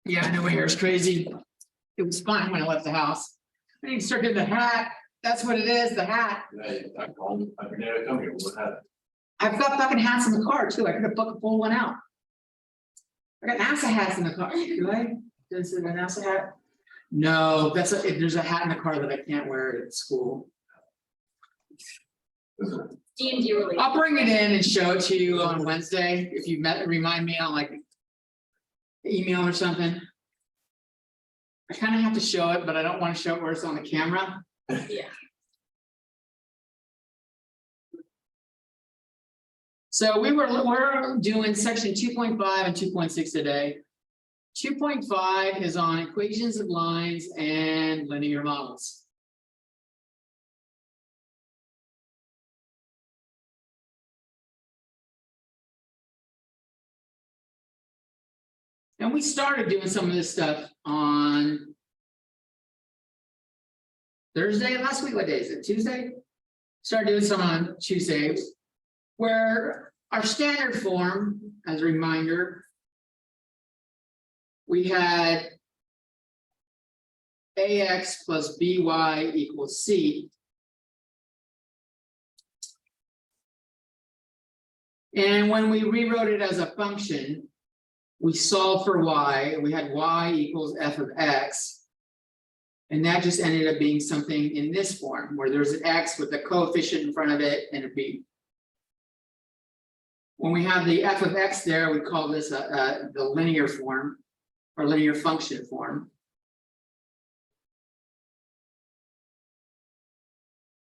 Yeah, I know my hair's crazy. It was fine when I left the house. I need to start getting the hat. That's what it is, the hat. I called, I forget to come here, what happened? I've got fucking hats in the car too. I could have fucking pulled one out. I got NASA hats in the car. Do I? Is it a NASA hat? No, there's a hat in the car that I can't wear at school. Deemed yearly. I'll bring it in and show it to you on Wednesday. If you remind me on like email or something. I kind of have to show it, but I don't want to show it where it's on the camera. Yeah. So we're doing section 2.5 and 2.6 today. 2.5 is on equations of lines and linear models. And we started doing some of this stuff on Thursday last week. What day is it? Tuesday? Started doing some on Tuesdays, where our standard form, as a reminder, we had AX plus BY equals C. And when we rewrote it as a function, we solved for y, we had y equals f of x. And that just ended up being something in this form, where there's an x with a coefficient in front of it and a b. When we have the f of x there, we call this the linear form, or linear function form.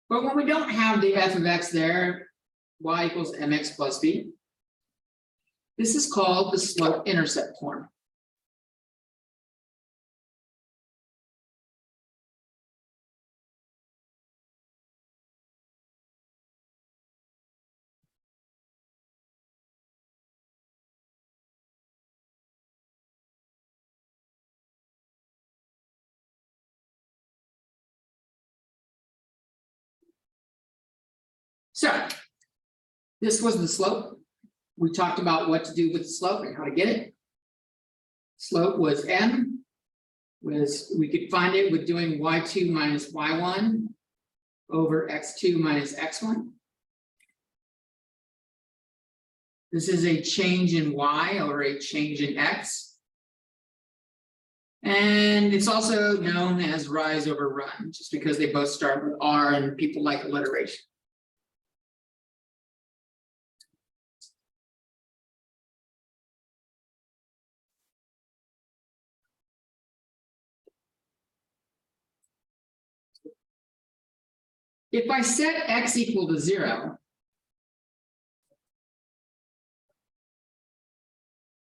But when we don't have the f of x there, y equals mx plus b. This is called the slope-intercept form. So this was the slope. We talked about what to do with the slope and how to get it. Slope was m, we could find it with doing y2 minus y1 over x2 minus x1. This is a change in y or a change in x. And it's also known as rise over run, just because they both start with R and people like alliteration. If I set x equal to 0,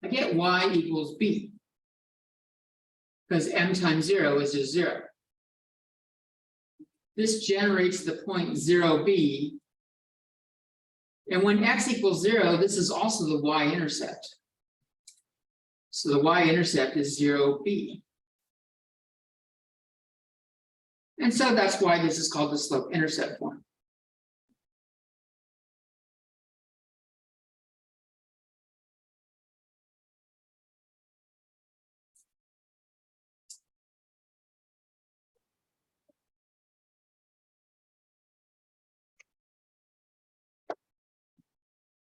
I get y equals b, because m times 0 is just 0. This generates the point 0b, and when x equals 0, this is also the y-intercept. So the y-intercept is 0b. And so that's why this is called the slope-intercept form.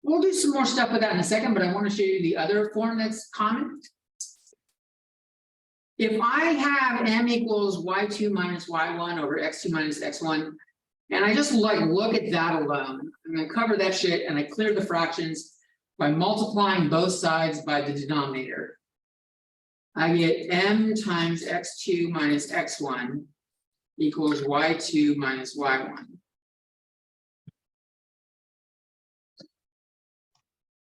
We'll do some more stuff with that in a second, but I want to show you the other form that's common. If I have m equals y2 minus y1 over x2 minus x1, and I just look at that alone, I'm going to cover that shit and I clear the fractions by multiplying both sides by the denominator. I get m times x2 minus x1 equals y2 minus y1.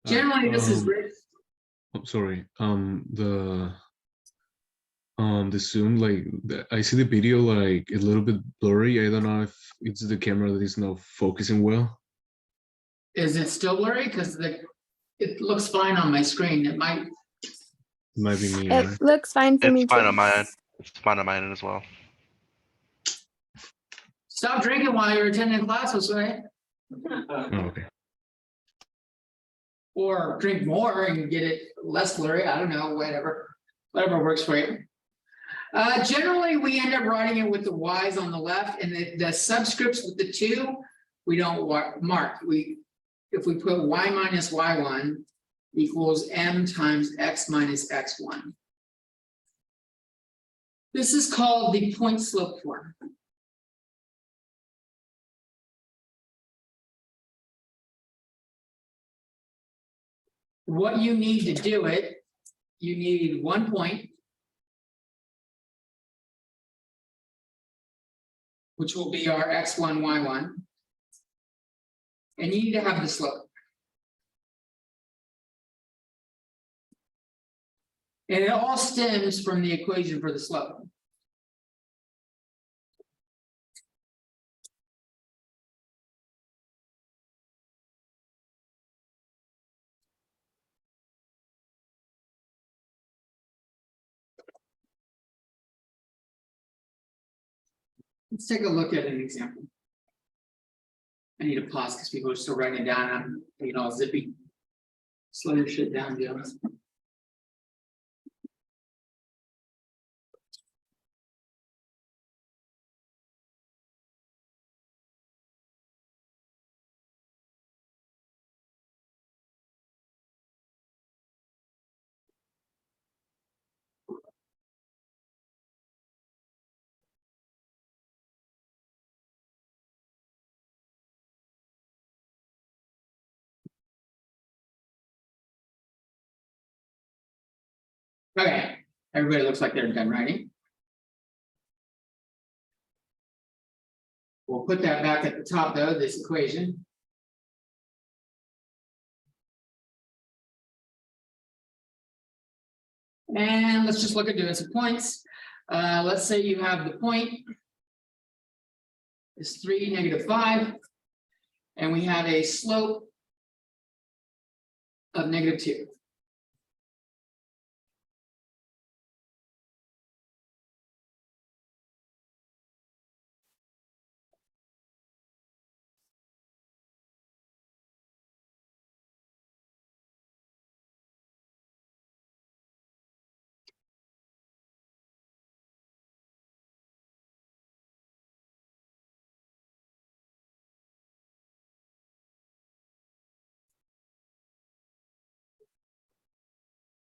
Generally, this is written. I'm sorry. The Zoom, like I see the video like a little bit blurry. I don't know if it's the camera that is not focusing well. Is it still blurry? Because it looks fine on my screen. It might Be me. It looks fine for me It's fine too. on my end. It's fine on my end as well. stop drinking while you're attending classes, right? Oh, okay. Or drink more and get it less blurry. I don't know, whatever. Whatever works for you. Generally, we end up writing it with the y's on the left and the subscripts with the 2, we don't mark. If we put y minus y1 equals m times x minus x1. This is called the point slope form. What you need to do it, you need 1 point, which will be our x1, y1, and you need to have the slope. And it all stems from the equation for the slope. Let's take a look at an example. I need to pause because people are still writing it down. I'm, all zippy. Slow your shit down, Jones. Okay, everybody looks like they're done writing. We'll put that back at the top though, this equation. And let's just look at doing some points. Let's say you have the point is 3, -5, and we have a slope of -2.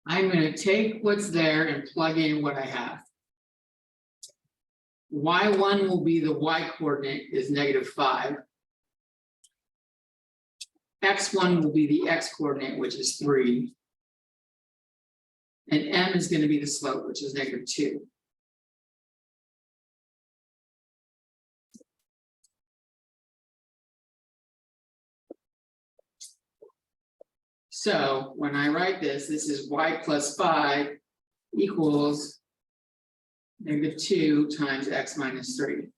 I'm going to take what's there and plug in what I have. Y1 will be the y coordinate is -5. X1 will be the x coordinate, which is 3. And m is going to be the slope, which is -2. So when I write this, this is y plus 5 equals -2 times x minus 3.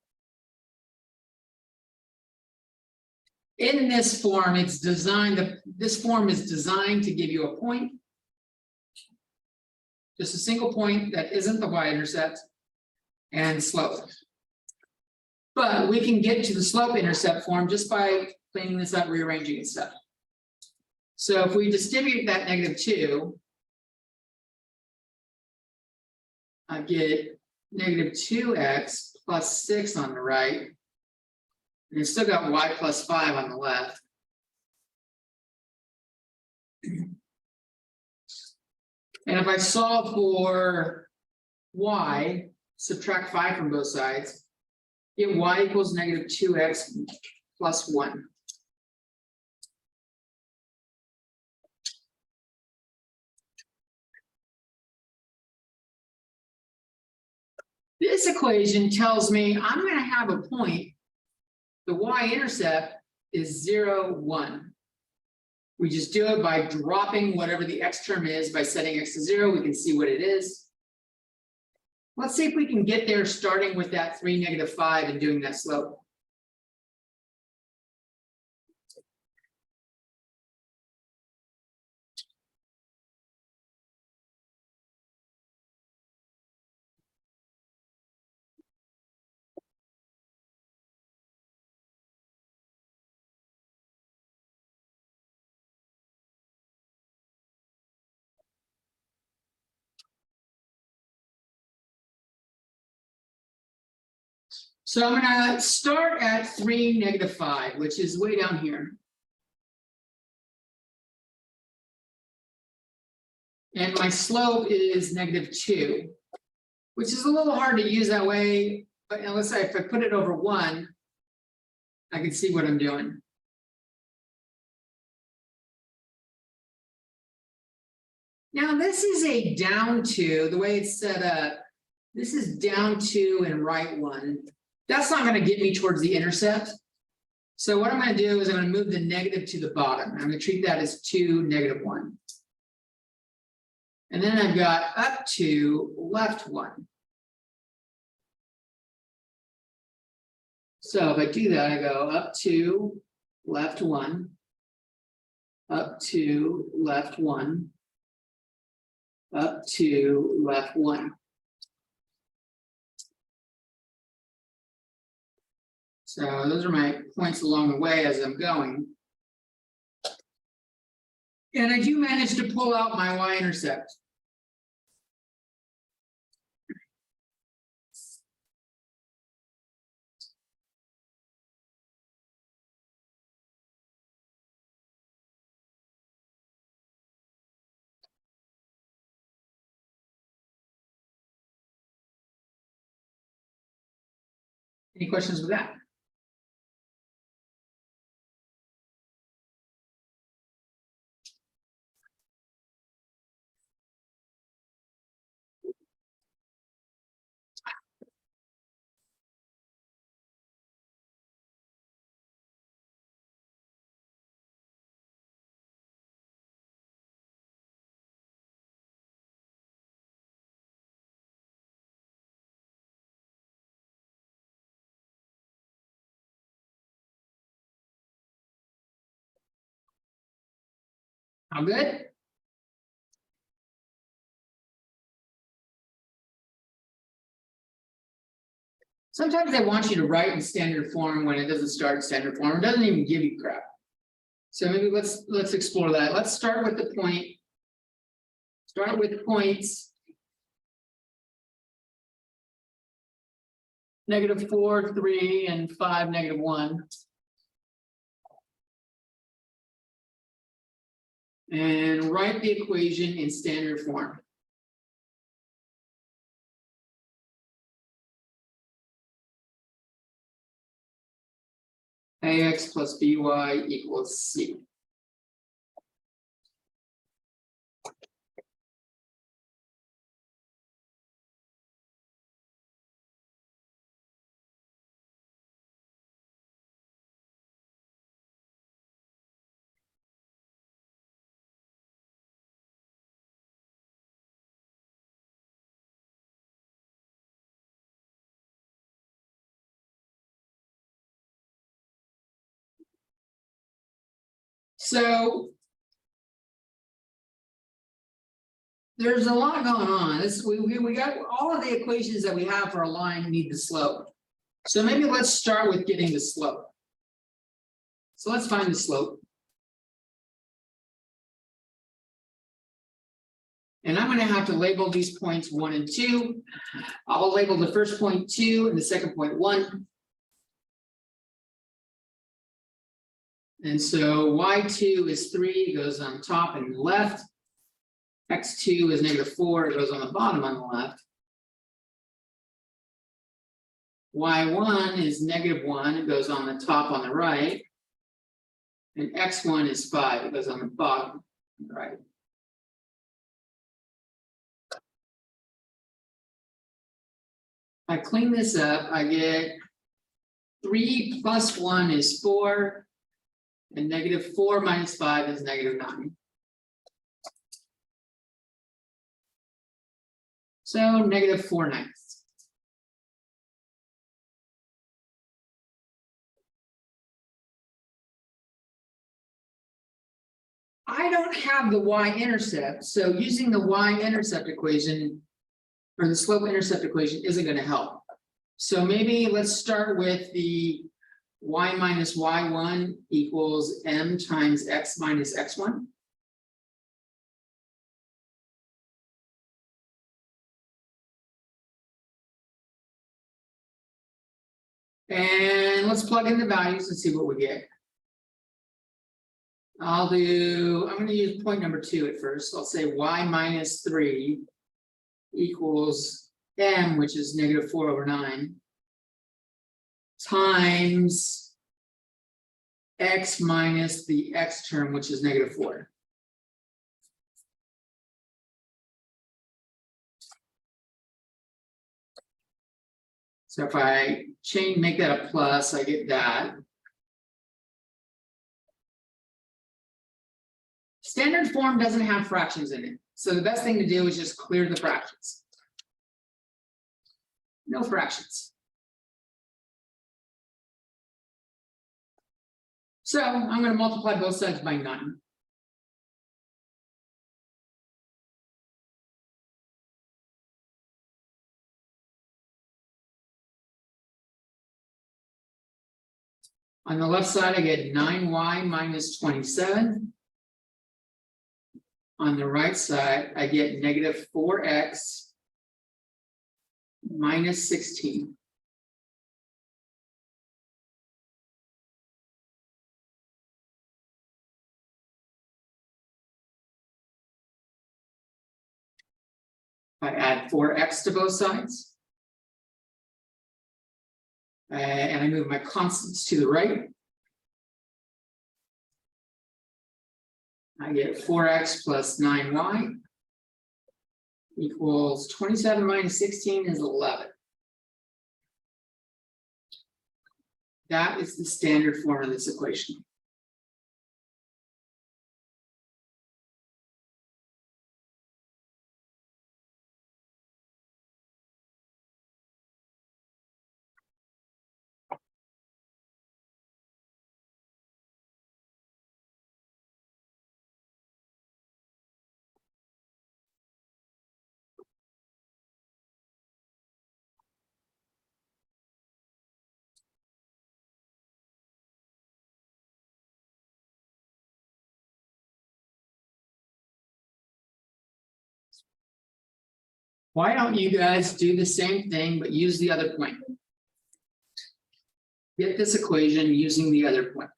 In this form, it's designed, this form is designed to give you a point. Just a single point that isn't the y-intercept and slope. But we can get to the slope-intercept form just by cleaning this up, rearranging and stuff. So if we distribute that -2, I get -2x plus 6 on the right. And it's still got y plus 5 on the left. And if I solve for y, subtract 5 from both sides, get y equals -2x plus 1. This equation tells me I'm going to have a point. The y-intercept is 0, 1. We just do it by dropping whatever the x term is by setting x to 0. We can see what it is. Let's see if we can get there starting with that 3, -5 and doing that slope. So I'm gonna start at 3, -5, which is way down here. And my slope is -2, which is a little hard to use that way, but unless if I put it over 1, I can see what I'm doing. Now, this is a down 2, the way it's set up. This is down 2 and right 1. That's not going to get me towards the intercept. So what I'm going to do is I'm going to move the negative to the bottom. I'm going to treat that as 2, -1. And then I've got up to left 1. So if I do that, I go up to left 1, up to left 1, up to left 1. So those are my points along the way as I'm going. And I do manage to pull out my y-intercept. Any questions with that? All good? Sometimes they want you to write in standard form when it doesn't start in standard form. It doesn't even give you crap. So maybe let's explore that. Let's start with the point. Start with points. -4, 3, and 5, -1. And write the equation in standard form. AX plus BY equals C. So there's a lot going on. We got all of the equations that we have for a line need the slope. So maybe let's start with getting the slope. So let's find the slope. And I'm going to have to label these points 1 and 2. I'll label the first point 2 and the second point 1. And so y2 is 3, it goes on top and left. X2 is -4, it goes on the bottom on the left. Y1 is -1, it goes on the top on the right. And X1 is 5, it goes on the bottom on the right. I clean this up, I get 3 plus 1 is 4. And -4 minus 5 is -9. So -4/9. I don't have the y-intercept, so using the y-intercept equation or the slope-intercept equation isn't going to help. So maybe let's start with the y minus y1 equals m times x minus x1. And let's plug in the values and see what we get. I'm gonna use point number 2 at first. I'll say y minus 3 equals m, which is -4/9, times x minus the x term, which is -4. So if I make that a plus, I get that. Standard form doesn't have fractions in it, so the best thing to do is just clear the fractions. No fractions. So I'm going to multiply both sides by 9. On the left side, I get 9y minus 27. On the right side, I get -4x minus 16. I add 4x to both sides. And I move my constants to the right. I get 4x plus 9y equals 27 minus 16 is 11. That is the standard form of this equation. Why don't you guys do the same thing, but use the other point? Get this equation using the other point.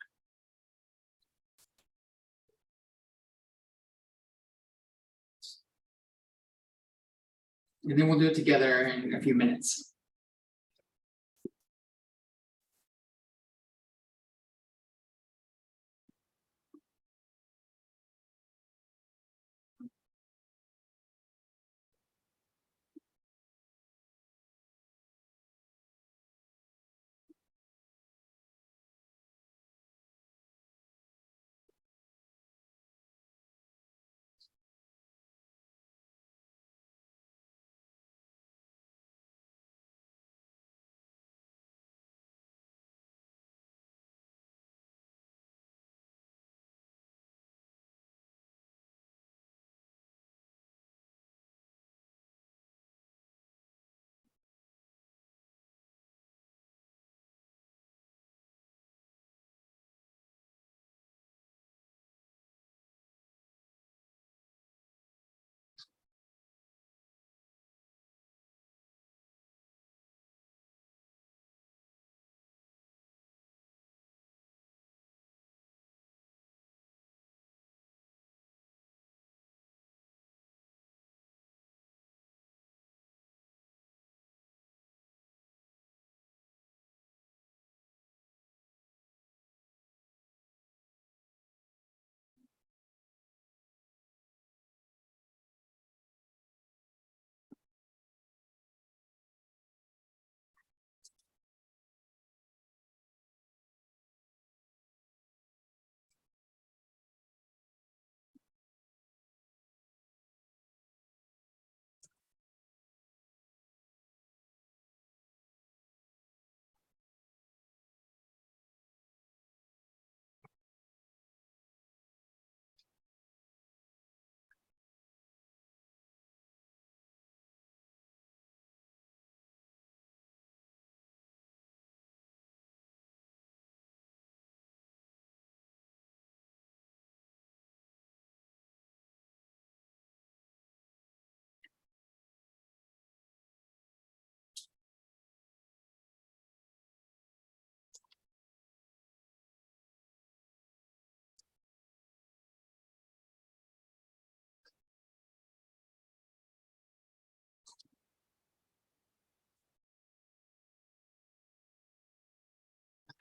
And then we'll do it together in a few minutes.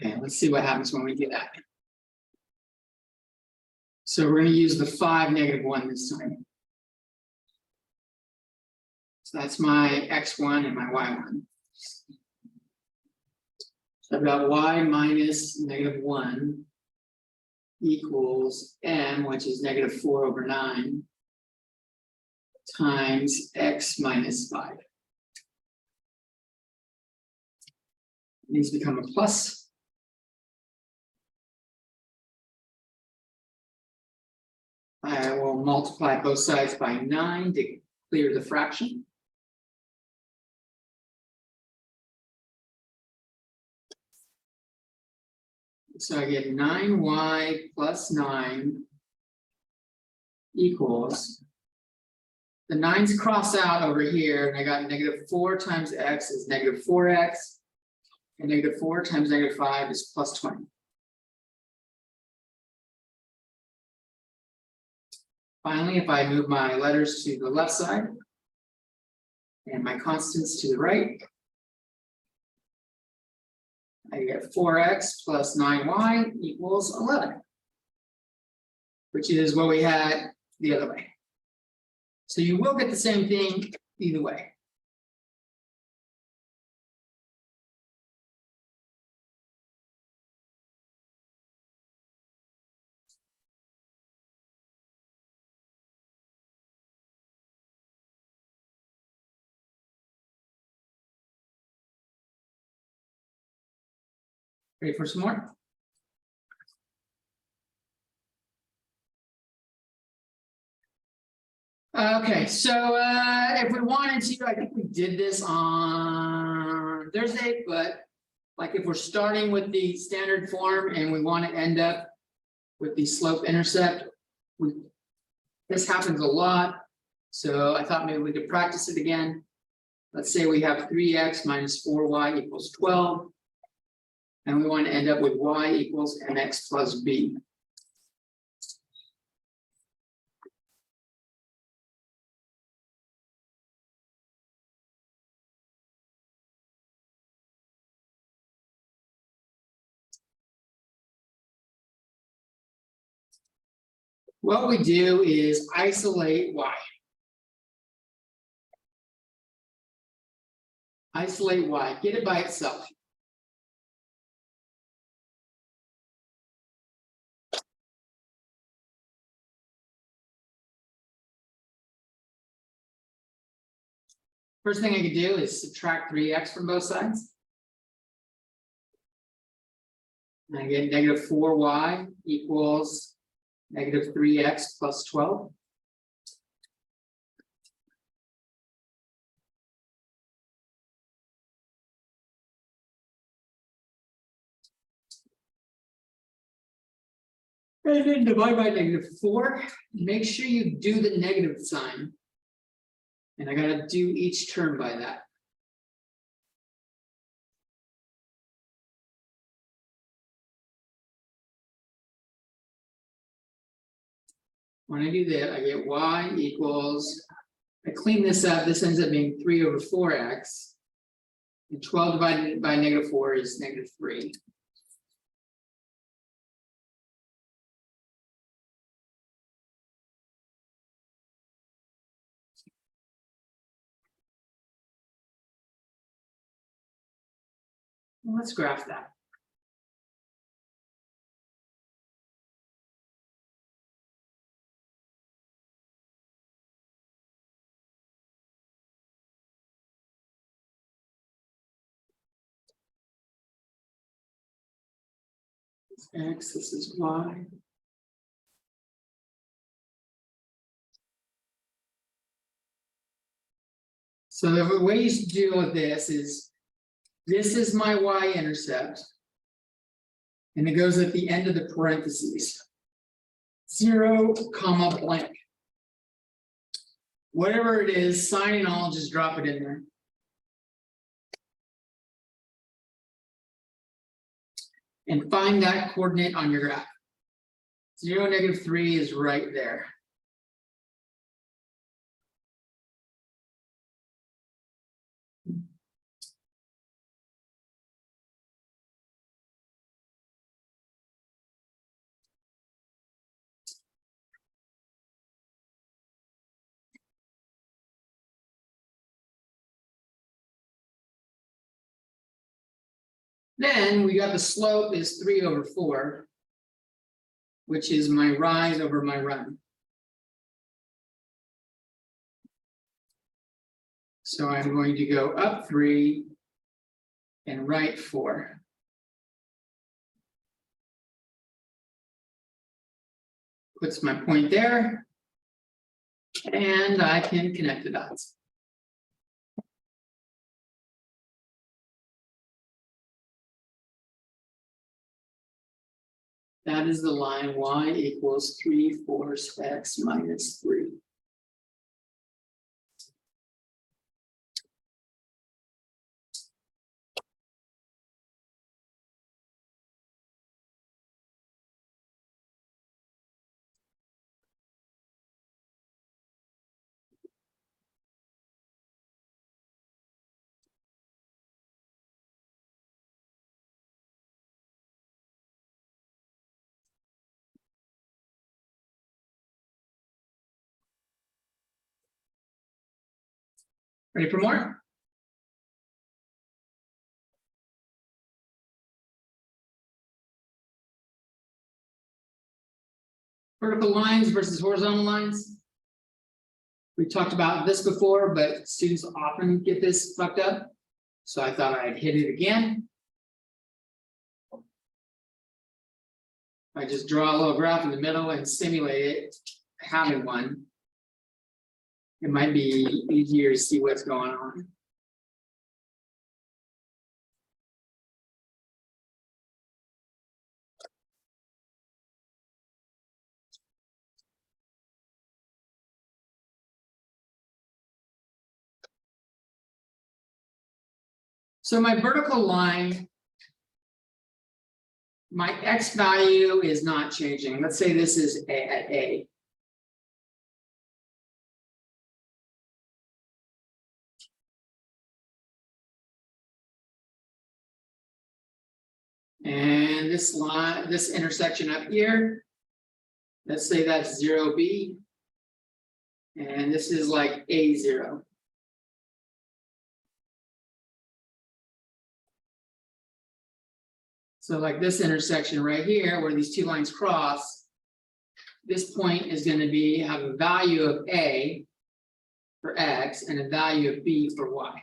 Okay, let's see what happens when we do that. So we're gonna use the 5, -1 this time. So that's my x1 and my y1. So I've got y minus -1 equals m, which is -4/9 times x minus 5. These become a plus. I will multiply both sides by 9 to clear the fraction. So I get 9y plus 9 equals. The 9's cross out over here, and I got -4 times x is -4x, and -4 times -5 is +20. Finally, if I move my letters to the left side and my constants to the right, I get 4x plus 9y equals 11, which is what we had the other way. So you will get the same thing either way. Ready for some more? Okay, so if we wanted to, I think we did this on Thursday, but like if we're starting with the standard form and we want to end up with the slope intercept, this happens a lot. So I thought maybe we could practice it again. Let's say we have 3x minus 4y equals 12. And we want to end up with y equals mx plus b. What we do is isolate y. Isolate y, get it by itself. First thing I could do is subtract 3x from both sides. And I get -4y equals -3x plus 12. And then divide by -4. Make sure you do the negative sign. And I gotta do each term by that. When I do that, I get y equals, I clean this up, this ends up being 3/4x. And 12 divided by -4 is -3. Well, let's graph that. This is x, this is y. So the way you deal with this is my y-intercept. And it goes at the end of the parentheses. 0, blank. Whatever it is, sign and all, just drop it in there. And find that coordinate on your graph. 0, -3 is right there. Then we got the slope is 3/4. Which is my rise over my run. So I'm going to go up 3 and right 4. Puts my point there. And I can connect the dots. That is the line y equals 3/4 x minus 3. Ready for more? Vertical lines versus horizontal lines. We talked about this before, but students often get this fucked up. So I thought I'd hit it again. I just draw a little graph in the middle and simulate it, having one. It might be easier to see what's going on. So my vertical line, my x value is not changing. Let's say this is at A. And this line, this intersection up here, let's say that's 0B. And this is like A0. So like this intersection right here, where these two lines cross, this point is going to be have a value of A for X and a value of B for Y.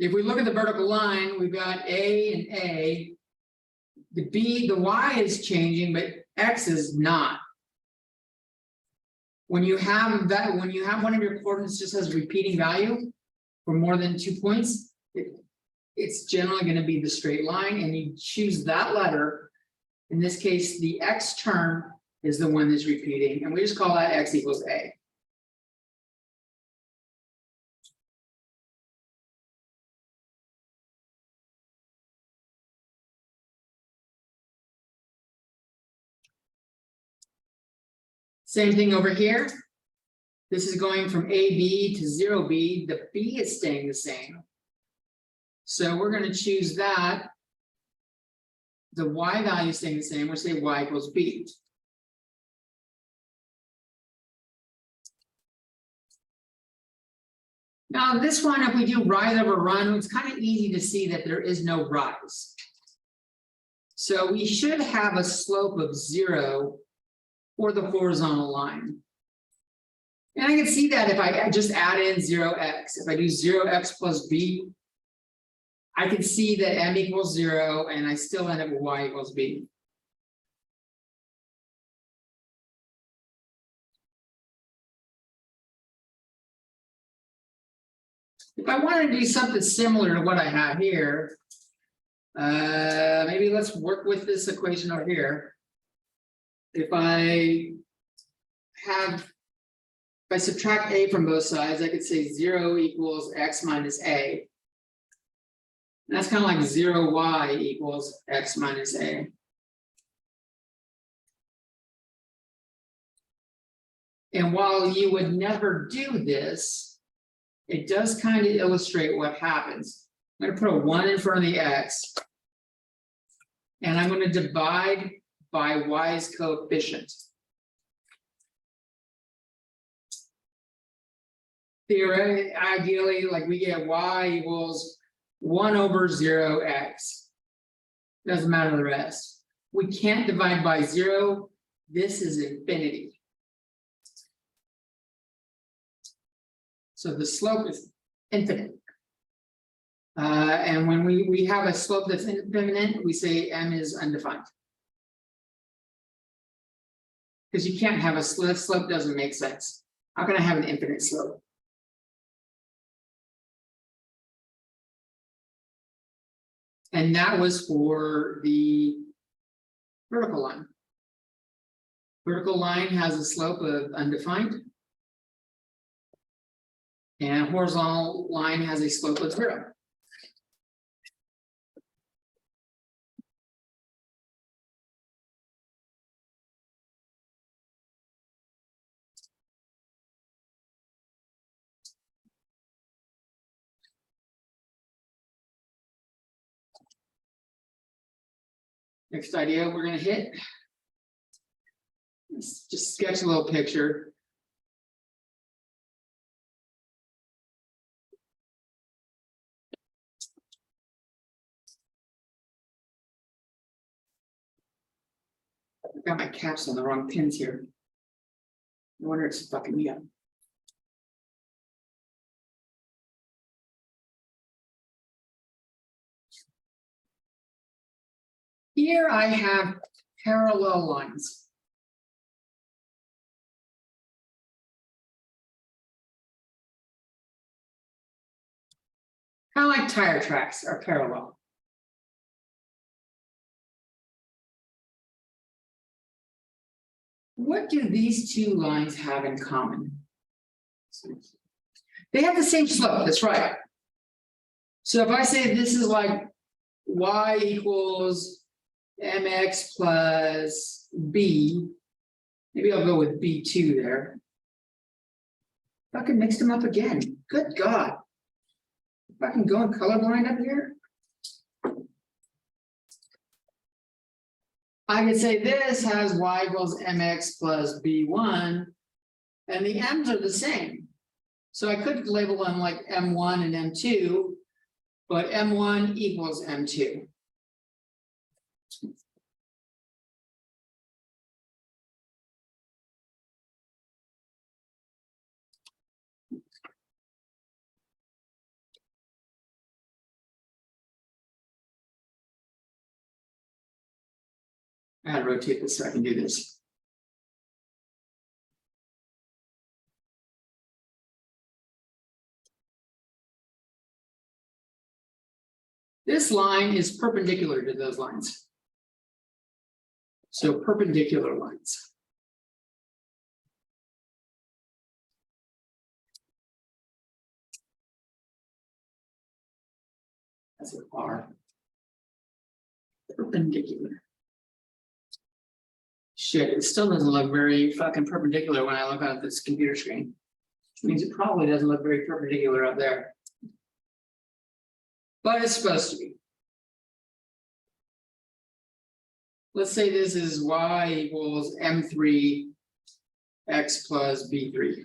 If we look at the vertical line, we've got A and A. The Y is changing, but X is not. When you have that, when you have one of your coordinates just has repeating value for more than 2 points, it's generally going to be the straight line, and you choose that letter. In this case, the X term is the one that's repeating, and we just call that X equals A. Same thing over here. This is going from AB to 0B. The B is staying the same. So we're going to choose that. The Y value is staying the same. We'll say Y equals B. Now this one, if we do rise over run, it's kind of easy to see that there is no rise. So we should have a slope of 0 for the horizontal line. And I can see that if I just add in 0x, if I do 0x plus b, I can see that m equals 0 and I still end up with y equals b. If I wanted to do something similar to what I have here, maybe let's work with this equation over here. If I subtract a from both sides, I could say 0 equals x minus a. And that's kind of like 0y equals x minus a. And while you would never do this, it does kind of illustrate what happens. I'm going to put a 1 in front of the x, and I'm going to divide by y's coefficient. theoretically, ideally, like we get y equals 1/0x. Doesn't matter the rest. We can't divide by 0. This is infinity. So the slope is infinite. And when we have a slope that's infinite, we say m is undefined. Because you can't have a slope doesn't make sense. How can I have an infinite slope? And that was for the vertical line. Vertical line has a slope of undefined. And horizontal line has a slope of 0. Next idea we're going to hit. Let's just sketch a little picture. I've got my caps on the wrong pins here. No wonder it's fucking me up. Here I have parallel lines. Kind of like tire tracks are parallel. What do these two lines have in common? They have the same slope, that's right. So if I say this is like y equals mx plus b, maybe I'll go with b2 there. Fucking mixed them up again. Good God. Fucking going colorblind up here. I could say this has y equals mx plus b1, and the m's are the same. So I could label them like m1 and m2, but m1 equals m2. I gotta rotate this so I can do this. This line is perpendicular to those lines. So perpendicular lines. That's an R. Perpendicular. Shit, it still doesn't look very fucking perpendicular when I look at this computer screen. Which means it probably doesn't look very perpendicular up there. But it's supposed to be. Let's say this is y equals m3 x plus b3.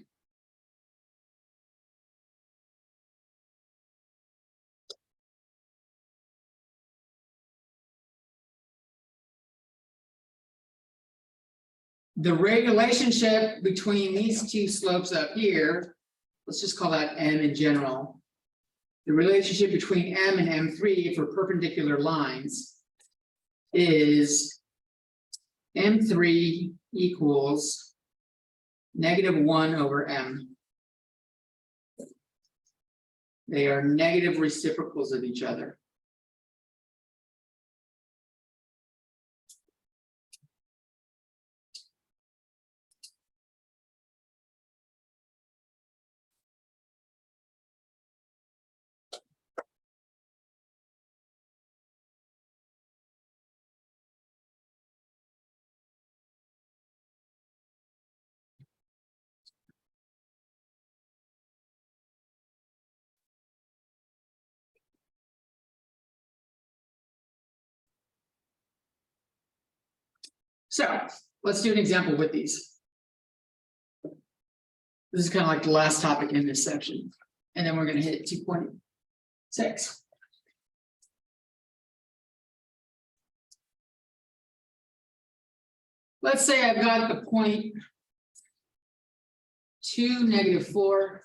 The relationship between these two slopes up here, let's just call that m in general. The relationship between m and m3 for perpendicular lines is m3 equals -1/m. They are negative reciprocals of each other. So let's do an example with these. This is kind of like the last topic in this section, and then we're gonna hit 2.6. Let's say I've got the point 2, -4.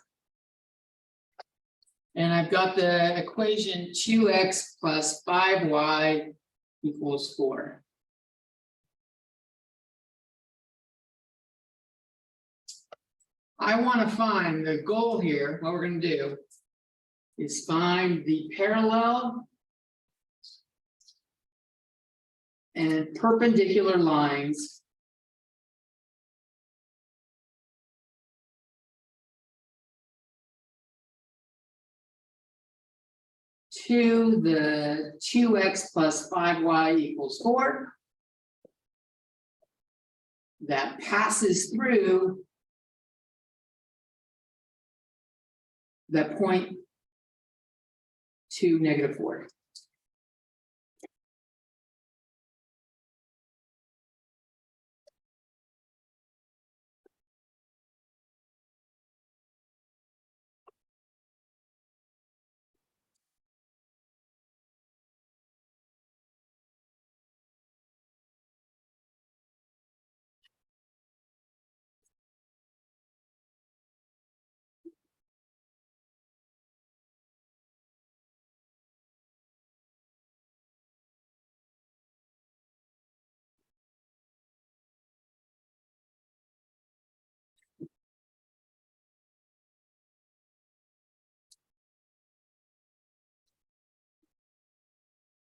And I've got the equation 2x plus 5y equals 4. I want to find the goal here. What we're going to do is find the parallel and perpendicular lines to the 2x plus 5y equals 4 that passes through that point to -4.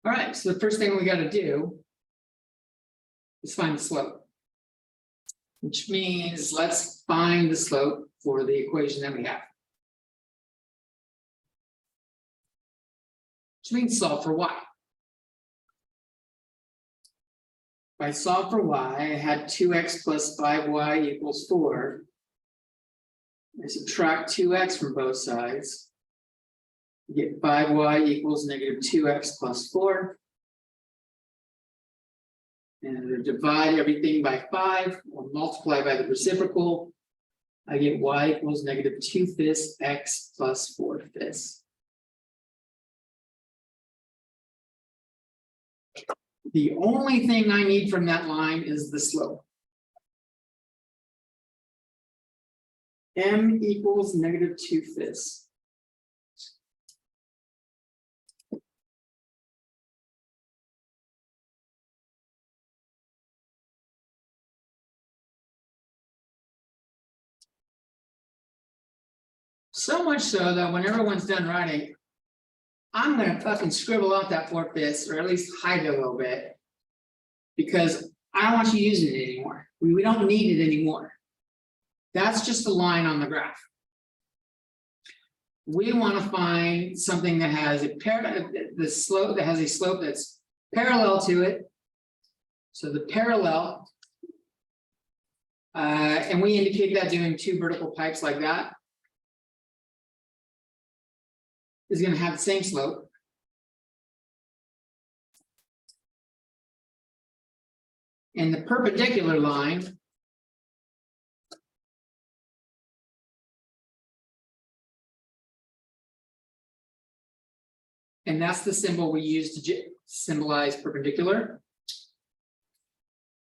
All right, so the first thing we got to do is find the slope, which means let's find the slope for the equation that we have. Which means solve for y. If I solve for y, I had 2x plus 5y equals 4. I subtract 2x from both sides. You get 5y equals -2x plus 4. And divide everything by 5 or multiply by the reciprocal. I get y equals -2/5 x plus 4/5. The only thing I need from that line is the slope. M equals -2/5. So much so that when everyone's done writing, I'm gonna fucking scribble out that 4/5 or at least hide it a little bit. Because I don't want you using it anymore. We don't need it anymore. That's just a line on the graph. We want to find something that has the slope that has a slope that's parallel to it. So the parallel, and we indicate that doing 2 vertical pipes like that, is going to have the same slope. And the perpendicular line and that's the symbol we use to symbolize perpendicular.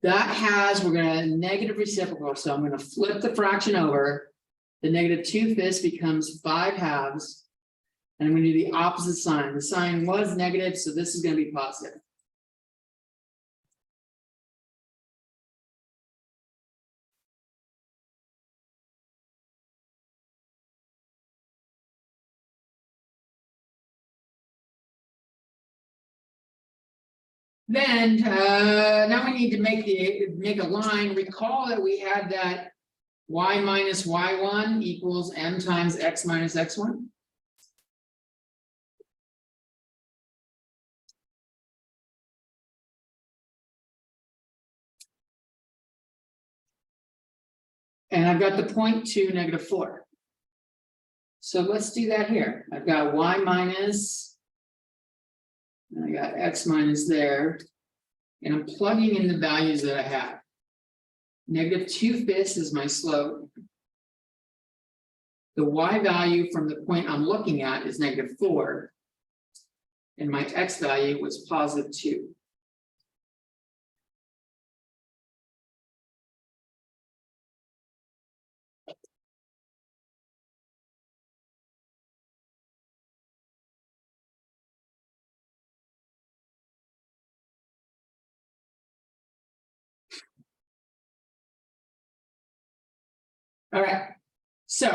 That has, we're going to negative reciprocal, so I'm going to flip the fraction over. The -2/5 becomes 5/2. And I'm going to do the opposite sign. The sign was negative, so this is going to be positive. Then now we need to make a line. Recall that we had that y minus y1 equals m times x minus x1. And I've got the point 2, -4. So let's do that here. I've got y minus, and I got x minus there, and I'm plugging in the values that I have. -2/5 is my slope. The y value from the point I'm looking at is -4. And my x value was +2. All right, so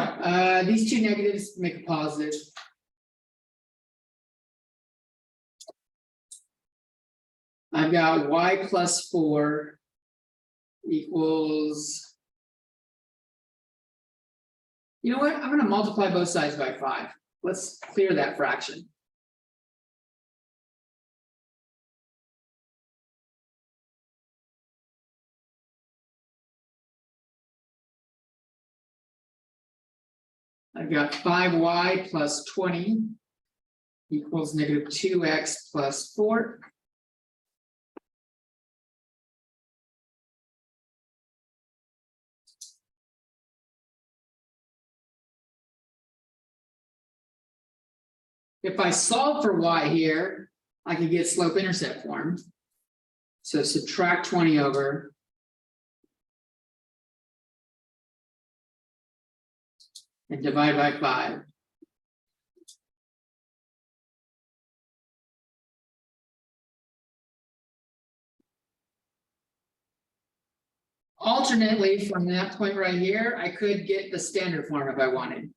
these two negatives make a positive. I've got y plus 4 equals. You know what? I'm going to multiply both sides by 5. Let's clear that fraction. I've got 5y plus 20 equals -2x plus 4. If I solve for y here, I could get slope-intercept form. So subtract 20 over. And divide by 5. Alternately, from that point right here, I could get the standard form if I wanted.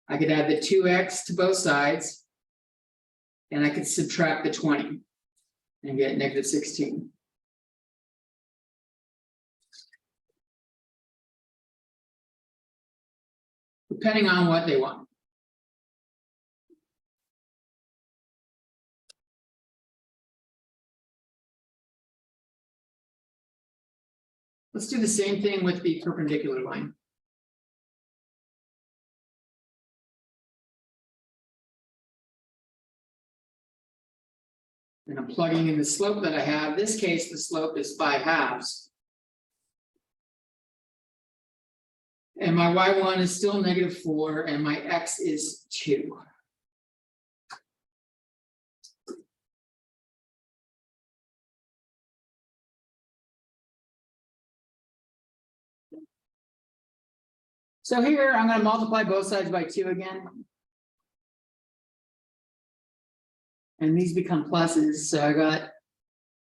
I could add the 2x to both sides. And I could subtract the 20 and get -16. Depending on what they want. Let's do the same thing with the perpendicular line. And I'm plugging in the slope that I have. In this case, the slope is 5/2. And my y1 is still -4 and my x is 2. So here I'm going to multiply both sides by 2 again. And these become pluses. So I got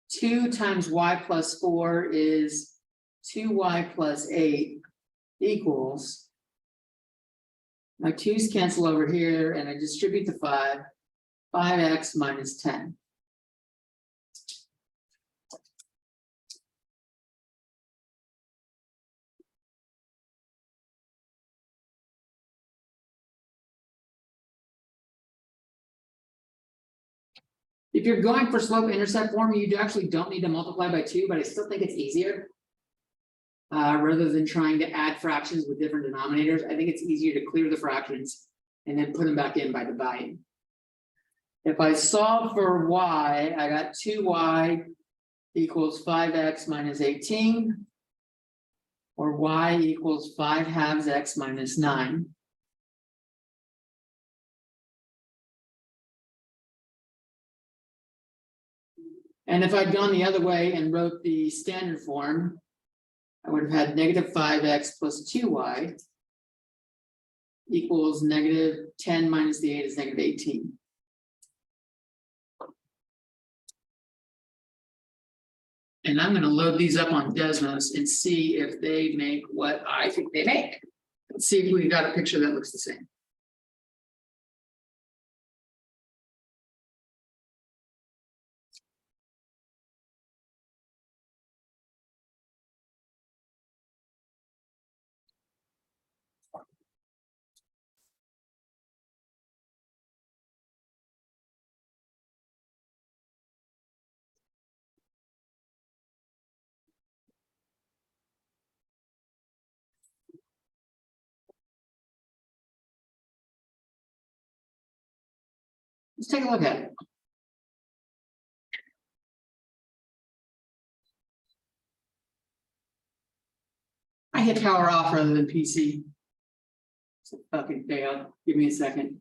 2 times y plus 4 is 2y plus 8 equals. My 2's cancel over here and I distribute the 5. 5x minus 10. If you're going for slope-intercept form, you actually don't need to multiply by 2, but I still think it's easier. Rather than trying to add fractions with different denominators, I think it's easier to clear the fractions and then put them back in by dividing. If I solve for y, I got 2y equals 5x minus 18, or y equals 5/2 x minus 9. And if I'd gone the other way and wrote the standard form, I would have had -5x plus 2y equals -10 minus the 8 is -18. And I'm going to load these up on Desmos and see if they make what I think they make. Let's see if we got a picture that looks the same. Let's take a look at it. I hit power off rather than PC. It's a fucking fail. Give me a second.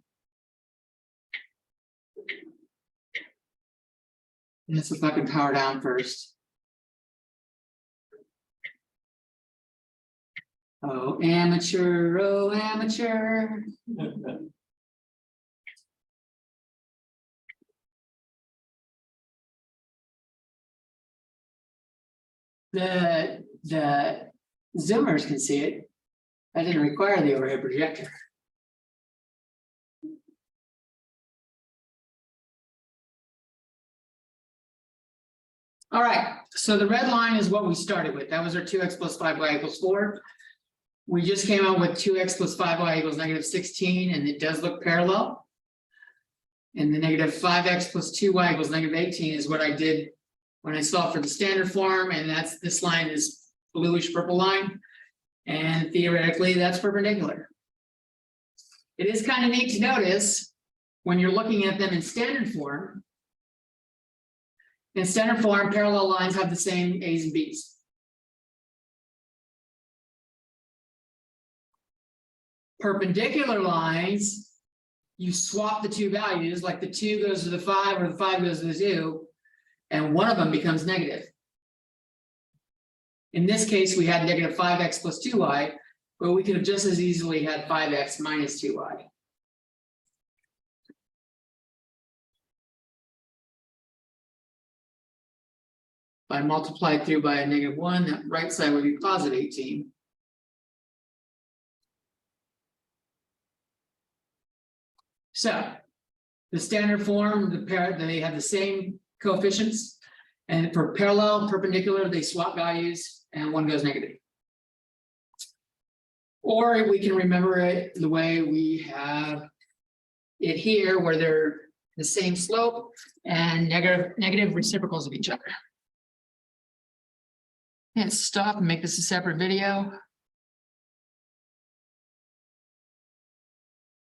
Let's the fucking power down first. Oh, amateur, oh, amateur. The Zoomers can see it. I didn't require the overhead projector. All right, so the red line is what we started with. That was our 2x plus 5y equals 4. We just came out with 2x plus 5y equals negative 16, and it does look parallel. And the negative 5x plus 2y equals negative 18 is what I did when I solved for the standard form, and that's this line is bluish purple line. And theoretically, that's perpendicular. It is kind of neat to notice when you're looking at them in standard form. In standard form, parallel lines have the same A's and B's. Perpendicular lines, you swap the two values, like the 2 goes to the 5 or the 5 goes to the 2, and one of them becomes negative. In this case, we had negative 5x plus 2y, but we could have just as easily had 5x minus 2y. If I multiply through by a negative 1, that right side would be positive 18. So the standard form, they have the same coefficients, and for parallel, perpendicular, they swap values and one goes negative. Or we can remember it the way we have it here, where they're the same slope and negative reciprocals of each other. And stop and make this a separate video.